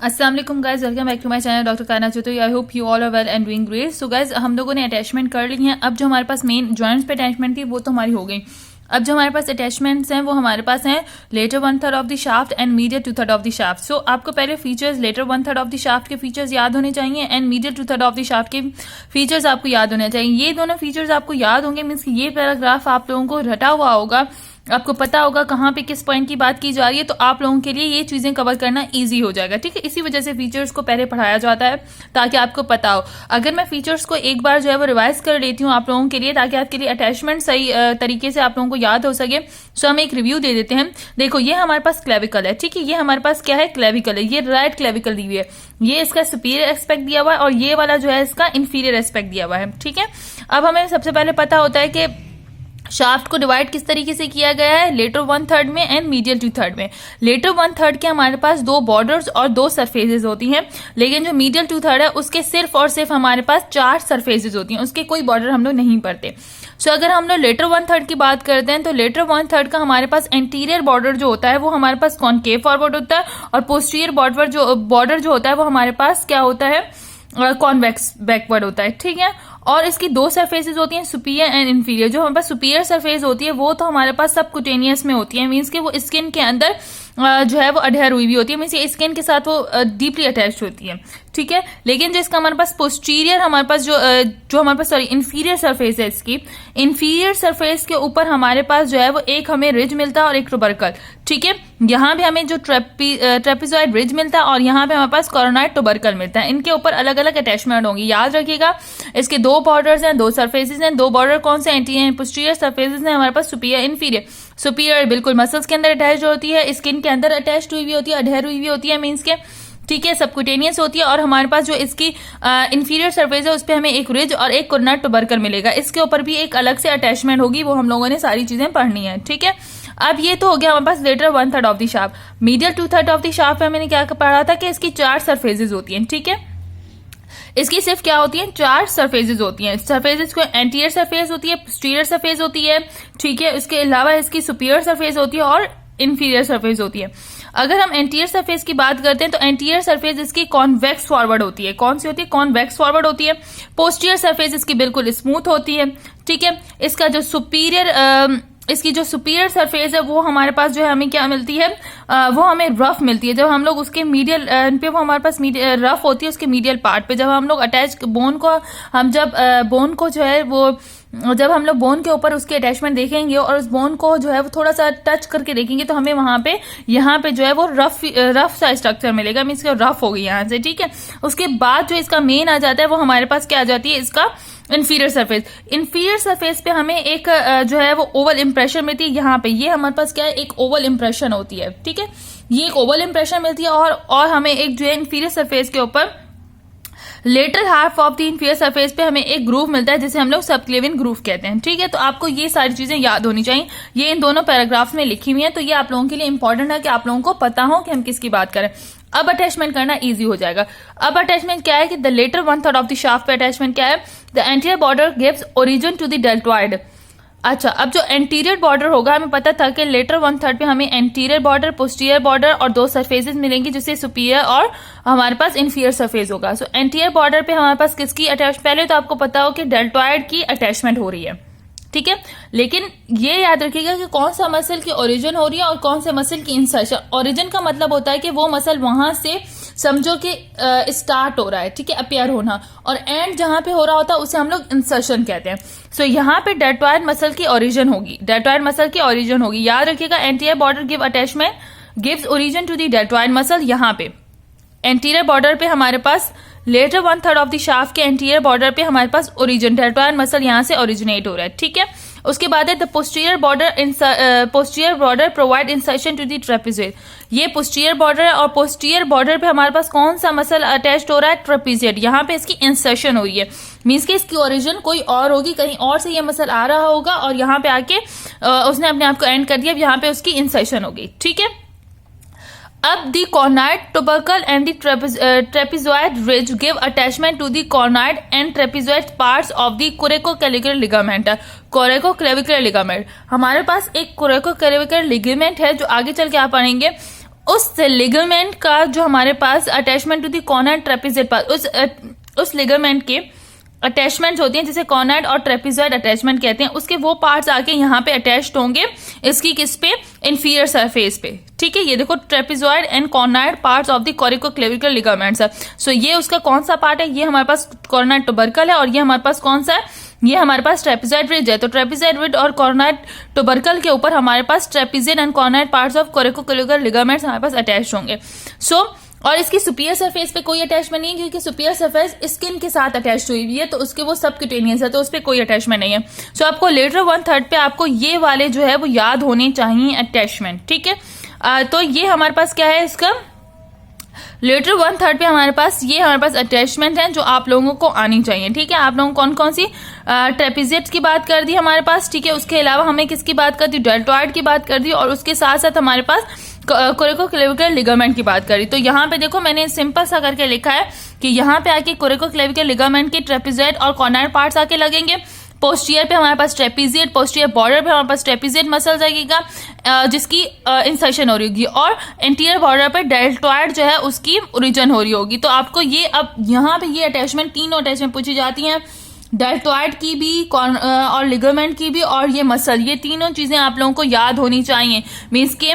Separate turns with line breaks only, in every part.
अस्सलाम वालेकुम guys, welcome back to my channel doctor Kana Chaudhary. I hope you all are well and doing great. So guys, हम लोगों ने attachment कर ली है। अब जो हमारे पास मेन जॉइंट्स पे अटैचमेंट थी वो तो हमारी हो गई। अब जो हमारे पास अटैचमेंट्स हैं वो हमारे पास हैं lateral 1/3 of the shaft and medial 2/3 of the shaft. So आपको पहले features lateral 1/3 of the shaft के फीचर्स याद होने चाहिए and medial 2/3 of the shaft के फीचर्स आपको याद होने चाहिए। ये दोनों फीचर्स आपको याद होंगे मीन्स ये पैराग्राफ आप लोगों को रटा हुआ होगा, आपको पता होगा कहाँ पे किस पॉइंट की बात की जा रही है, तो आप लोगों के लिए ये चीजें कवर करना इजी हो जाएगा। ठीक है, इसी वजह से फीचर्स को पहले पढ़ाया जाता है ताकि आपको पता हो। अगर मैं फीचर्स को एक बार जो है वो रिवाइज कर लेती हूँ आप लोगों के लिए ताकि आपके लिए अटैचमेंट सही तरीके से आप लोगों को याद हो सके, तो हम एक रिव्यू दे देते हैं। देखो, ये हमारे पास क्लेविकल है। ठीक है, ये हमारे पास क्या है, क्लेविकल है। ये राइट क्लेविकल दी हुई है, ये इसका सुपीरियर एस्पेक्ट दिया हुआ है और ये वाला जो है इसका इंफीरियर एस्पेक्ट दिया हुआ है। ठीक है, अब हमें सबसे पहले पता होता है कि शाफ्ट को डिवाइड किस तरीके से किया गया है, लेटर 1/3 में एंड मीडियल 2/3 में। लेटर 1/3 के हमारे पास 2 बॉर्डर्स और 2 सरफेसेस होती हैं, लेकिन जो मीडियल 2/3 है उसके सिर्फ और सिर्फ हमारे पास 4 सरफेसेस होती हैं, उसके कोई बॉर्डर हम लोग नहीं पढ़ते। सो अगर हम लोग लेटर 1/3 की बात करते हैं तो लेटर 1/3 का हमारे पास एंटीरियर बॉर्डर जो होता है वो हमारे पास कॉनकेव फॉरवर्ड होता है और पोस्टीरियर बॉर्डर जो होता है वो हमारे पास क्या होता है, कॉन्वेक्स बैकवर्ड होता है। ठीक है, और इसकी 2 सरफेसेस होती हैं, सुपीरियर एंड इंफीरियर। जो हमारे पास सुपीरियर सरफेस होती है वो तो हमारे पास सबक्यूटेनियस में होती है, मीन्स कि वो स्किन के अंदर जो है वो अडहेयर हुई भी होती है, मीन्स ये स्किन के साथ वो डीपली अटैच्ड होती है। ठीक है, लेकिन जो इसका हमारे पास पोस्टीरियर हमारे पास जो हमारे पास इंफीरियर सरफेस है, इसकी इंफीरियर सरफेस के ऊपर हमारे पास जो है वो एक हमें रिज मिलता है और एक ट्यूबरकल। ठीक है, यहाँ भी हमें जो ट्रेपेजॉइड रिज मिलता है और यहाँ पे हमारे पास कोरोनॉइड ट्यूबरकल मिलता है। इनके ऊपर अलग अलग अटैचमेंट होंगी, याद रखिएगा। इसके 2 बॉर्डर्स हैं, 2 सरफेसेस हैं। 2 बॉर्डर कौन से, एंटीरियर पोस्टीरियर सरफेसेस हैं हमारे पास, सुपीरियर इंफीरियर। सुपीरियर बिल्कुल मसल्स के अंदर अटैच होती है, स्किन के अंदर अटैच हुई भी होती है, अडहेयर हुई भी होती है मीन्स के। ठीक है, सबक्यूटेनियस होती है। और हमारे पास जो इसकी इंफीरियर सरफेस है उस पर हमें एक रिज और एक कोरोनॉइड ट्यूबरकल मिलेगा, इसके ऊपर भी एक अलग से अटैचमेंट होगी, वो हम लोगों ने सारी चीजें पढ़नी है। ठीक है, अब ये तो हो गया हमारे पास letter 1/3 of the shaft. Medial 2/3 of the shaft में मैंने क्या पढ़ा था कि इसकी 4 सरफेसेस होती हैं। ठीक है, इसकी सिर्फ क्या होती है, 4 सरफेसेस होती हैं। सरफेसेस को एंटीरियर सरफेस होती है, पोस्टीरियर सरफेस होती है। ठीक है, इसके अलावा इसकी सुपीरियर सरफेस होती है और इंफीरियर सरफेस होती है। अगर हम एंटीरियर सरफेस की बात करते हैं तो एंटीरियर सरफेस इसकी कॉन्वेक्स फॉरवर्ड होती है। कौन सी होती है, कॉन्वेक्स फॉरवर्ड होती है। पोस्टीरियर सरफेस इसकी बिल्कुल स्मूथ होती है। ठीक है, इसका जो इसकी जो सुपीरियर सरफेस है वो हमारे पास जो है हमें क्या मिलती है, वो हमें रफ मिलती है। जब हम लोग उसके मीडियल पे वो हमारे पास रफ होती है उसके मीडियल पार्ट पे, जब हम लोग अटैच बोन को बोन को जो है वो जब हम लोग बोन के ऊपर उसके अटैचमेंट देखेंगे और उस बोन को जो है वो थोड़ा सा टच करके देखेंगे तो हमें वहां पे यहाँ पे जो है वो रफ सा स्ट्रक्चर मिलेगा, मीन्स रफ होगी यहाँ से। ठीक है, उसके बाद जो इसका मेन आ जाता है वो हमारे पास क्या आ जाती है, इसका इंफीरियर सरफेस। इंफीरियर सरफेस पे हमें एक जो है वो ओवल इंप्रेशन मिलती है। यहाँ पे ये हमारे पास क्या है, एक ओवल इंप्रेशन होती है। ठीक है, ये एक ओवल इंप्रेशन मिलती है और हमें एक जो है इंफीरियर सरफेस के ऊपर latter half of the inferior surface पे हमें एक ग्रूव मिलता है जिसे हम लोग सबक्लेविन ग्रूव कहते हैं। ठीक है, तो आपको ये सारी चीजें याद होनी चाहिए, ये इन दोनों पैराग्राफ्स में लिखी हुई है, तो ये आप लोगों के लिए इंपॉर्टेंट है कि आप लोगों को पता हो कि हम किसकी बात करें। अब अटैचमेंट करना इजी हो जाएगा। अब अटैचमेंट क्या है कि the latter 1/3 of the shaft पे अटैचमेंट क्या है, the anterior border gives origin to the deltoid. अच्छा, अब जो एंटीरियर बॉर्डर होगा, हमें पता था कि लेटर 1/3 पे हमें एंटीरियर बॉर्डर, पोस्टीरियर बॉर्डर और 2 सरफेसेस मिलेंगी जिससे सुपीरियर और हमारे पास इंफीरियर सरफेस होगा। सो एंटीरियर बॉर्डर पे हमारे पास किसकी अटैच, पहले तो आपको पता हो कि डेल्टॉइड की अटैचमेंट हो रही है। ठीक है, लेकिन ये याद रखिएगा कि कौन सा मसल की ओरिजिन हो रही है और कौन से मसल की इंसर्शन। ओरिजिन का मतलब होता है कि वो मसल वहां से समझो कि स्टार्ट हो रहा है, ठीक है, अपियर होना, और एंड जहां पे हो रहा होता है उसे हम लोग इंसर्शन कहते हैं। सो यहाँ पे डेल्टॉइड मसल की ओरिजिन होगी, डेल्टॉइड मसल की ओरिजिन होगी। याद रखिएगा, anterior border give attachment gives origin to the deltoid muscle. यहाँ पे एंटीरियर बॉर्डर पे हमारे पास लेटर 1/3 ऑफ द शाफ्ट के एंटीरियर बॉर्डर पे हमारे पास ओरिजिन डेल्टॉइड मसल यहाँ से ओरिजिनेट हो रहा है। ठीक है, उसके बाद है the posterior border provide insertion to the trapezoid. ये पोस्टीरियर बॉर्डर है और पोस्टीरियर बॉर्डर पे हमारे पास कौन सा मसल अटैच्ड हो रहा है, ट्रेपेजॉइड। यहाँ पे इसकी इंसर्शन हुई है, मीन्स कि इसकी ओरिजिन कोई और होगी, कहीं और से ये मसल आ रहा होगा और यहाँ पे आके उसने अपने आप को एंड कर दिया, यहाँ पे उसकी इंसर्शन होगी। ठीक है, अब the conoid tubercle and the trapezoid ridge give attachment to the conoid and trapezoid parts of the coracoclavicular ligament. Coracoclavicular ligament, हमारे पास एक कोरेकोक्लेविकुलर लिगामेंट है जो आगे चल के आप पढ़ेंगे उस लिगामेंट का जो हमारे पास attachment to the conoid trapezoid part, उस लिगामेंट के अटैचमेंट्स होती हैं जिसे कॉर्नर और ट्रेपेजॉइड अटैचमेंट कहते हैं, उसके वो पार्ट्स आके यहाँ पे अटैच्ड होंगे इसकी किस पे, इंफीरियर सरफेस पे। ठीक है, ये देखो trapezoid and conoid parts of the coracoclavicular ligaments है। सो ये उसका कौन सा पार्ट है, ये हमारे पास कॉर्नर टुबरकल है, और ये हमारे पास कौन सा है, ये हमारे पास ट्रेपेजॉइड रिज है। तो ट्रेपेजॉइड रिज और कॉर्नर टुबरकल के ऊपर हमारे पास trapezoid and conoid parts of coracoclavicular ligaments हमारे पास अटैच होंगे। सो और इसकी सुपीरियर सरफेस पे कोई अटैचमेंट नहीं है, क्योंकि सुपीरियर सरफेस स्किन के साथ अटैच हुई हुई है, तो उसके वो सबक्यूटेनियस है, तो उस पर कोई अटैचमेंट नहीं है। सो आपको लेटरल 1/3 पे आपको ये वाले जो है वो याद होने चाहिए अटैचमेंट। ठीक है, तो ये हमारे पास क्या है, इसका लेटरल 1/3 पे हमारे पास अटैचमेंट है जो आप लोगों को आनी चाहिए। ठीक है, आप लोगों कौन कौन सी ट्रेपेजियट्स की बात कर दी हमारे पास। ठीक है, उसके अलावा हमें किसकी बात कर दी, डेल्टॉइड की बात कर दी, और उसके साथ साथ हमारे पास कोरिकोक्लेविकल लिगामेंट की बात करी। तो यहाँ पे देखो मैंने सिंपल सा करके लिखा है कि यहाँ पे आके कोरिकोक्लेविकल लिगामेंट के ट्रेपेजॉइड और कॉर्नर पार्ट्स आके लगेंगे। पोस्टीरियर पे हमारे पास ट्रेपेजियट, पोस्टीरियर बॉर्डर पे हमारे पास ट्रेपेजियट मसल लगेगा जिसकी इंसर्शन हो रही होगी, और एंटीरियर बॉर्डर पे डेल्टॉइड जो है उसकी ओरिजिन हो रही होगी। तो आपको ये अब यहाँ पे ये अटैचमेंट, तीनों अटैचमेंट पूछी जाती हैं, डेल्टॉइड की भी और लिगामेंट की भी और ये मसल, ये तीनों चीजें आप लोगों को याद होनी चाहिए। मीन्स के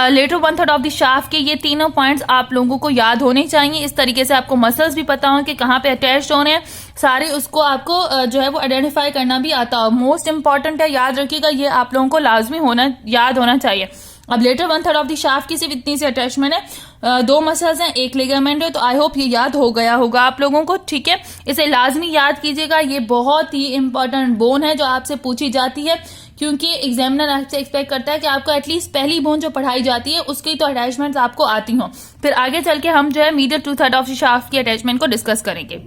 लेटर 1/3 ऑफ द शाफ्ट के ये तीनों पॉइंट्स आप लोगों को याद होने चाहिए। इस तरीके से आपको मसल्स भी पता हो कि कहाँ पे अटैच होने हैं, सारे उसको आपको जो है वो आइडेंटिफाई करना भी आता हो। मोस्ट इंपॉर्टेंट है, याद रखिएगा, ये आप लोगों को लाजमी याद होना चाहिए। अब लेटर 1/3 ऑफ द शाफ्ट की सिर्फ इतनी सी अटैचमेंट है, 2 मसल्स हैं, 1 लिगामेंट है। तो आई होप ये याद हो गया होगा आप लोगों को। ठीक है, इसे लाजमी याद कीजिएगा, ये बहुत ही इंपॉर्टेंट बोन है जो आपसे पूछी जाती है, क्योंकि एग्जामिनर आपसे एक्सपेक्ट करता है कि आपको एटलीस्ट पहली बोन जो पढ़ाई जाती है उसकी तो अटैचमेंट्स आपको आती हों। फिर आगे चल के हम जो है मीडियल 2/3 ऑफ द शाफ्ट की अटैचमेंट को डिस्कस करेंगे।